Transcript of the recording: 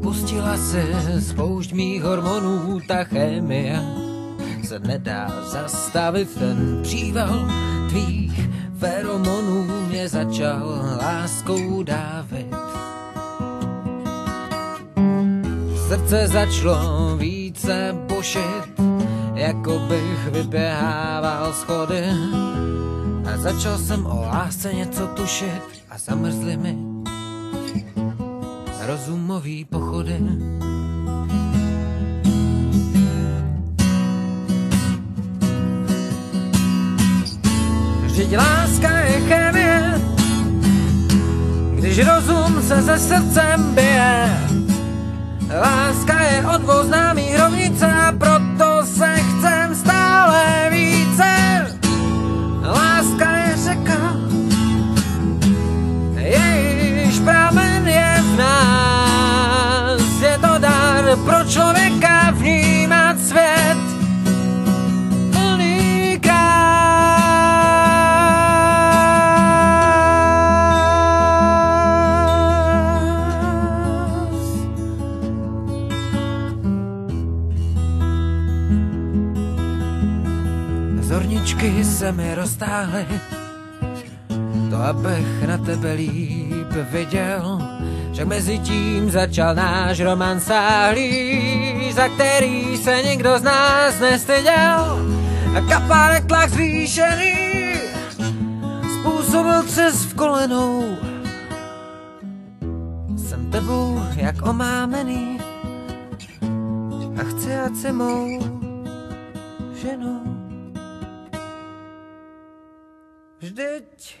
Pustila se spoušť mých hormonů, ta chemie se nedá zastavit. Ten příval tvých feromonů mě začal láskou dávit. Srdce začalo více bušit, jako bych vyběhával schody. A začal jsem o lásce něco tušit a zamrzly mi rozumový pochody. Vždyť láska je chemie, když rozum se srdcem bije. Láska je o dvou známých rovnice a proto se chcem stále více. Láska je řeka, jejíž pramen je v nás. Je to dar pro člověka vnímat svět plný krás. Zorničky se mi roztáhly, to abych na tebe líp viděl. Však mezi tím začal náš román sáhlý, za který se nikdo z nás nestyděl. A kapalek tlak zvýšený způsobil třes v kolenou. Jsem tebou jak omámený a chci, ať si mou ženou. Vždyť